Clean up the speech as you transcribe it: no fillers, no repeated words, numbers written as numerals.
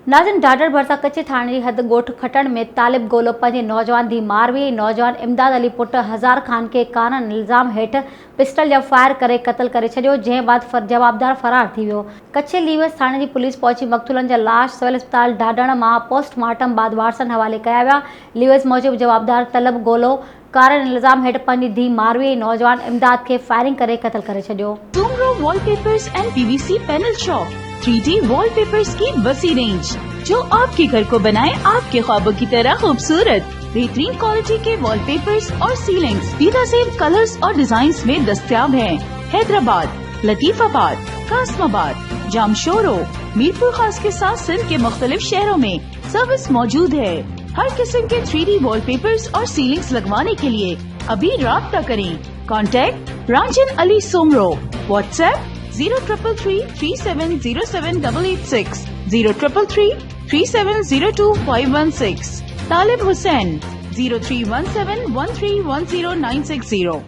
नाज़िन ढाढर भरसा कच्छ थाने जी हद ॻोठ खटण में तालिब गोलो पंहिंजे नौजवान धी मारवी नौजवान इमदाद अली पुट हज़ार ख़ान के कानन इल्ज़ाम हेठि पिस्टल जा फायर करे क़त्ल करे छॾियो, जंहिं बाद जवाबदार फरार थी वियो। कच्छ लीवस थाने जी पुलिस पहुची मक़तूलनि जा लाश सिविल अस्पताल ढाढण मां पोस्टमार्टम बाद वारसनि हवाले कया विया। लीवस मूजिब जवाबदार तलब गोलो कारण इल्ज़ाम हेठि पंहिंजी धी मारवी नौजवान इमदाद के फायरिंग करे क़त्ल करे छॾियो। Soomro wallpapers and PVC panel shop 3D wallpapers की बसी रेंज जो आपके घर को बनाए आपके ख्वाबों की तरह खूबसूरत। बेहतरीन क्वालिटी के वॉलपेपर्स और सीलिंग्स बेहतरीन कलर्स और डिजाइन्स में दस्तयाब हैं। हैदराबाद, लतीफाबाद, कासमाबाद, जामशोरो, मीरपुर खास के साथ सिंध के मुख्तलिफ शहरों में सर्विस मौजूद है। हर किस्म के 3D वॉलपेपर्स और सीलिंग्स लगवाने के लिए अभी राब्ता करें। कॉन्टैक्ट रांझन अली सोमरो। व्हाट्सएप 0333370786 03333702 516। तालिब हुसैन 031713109660।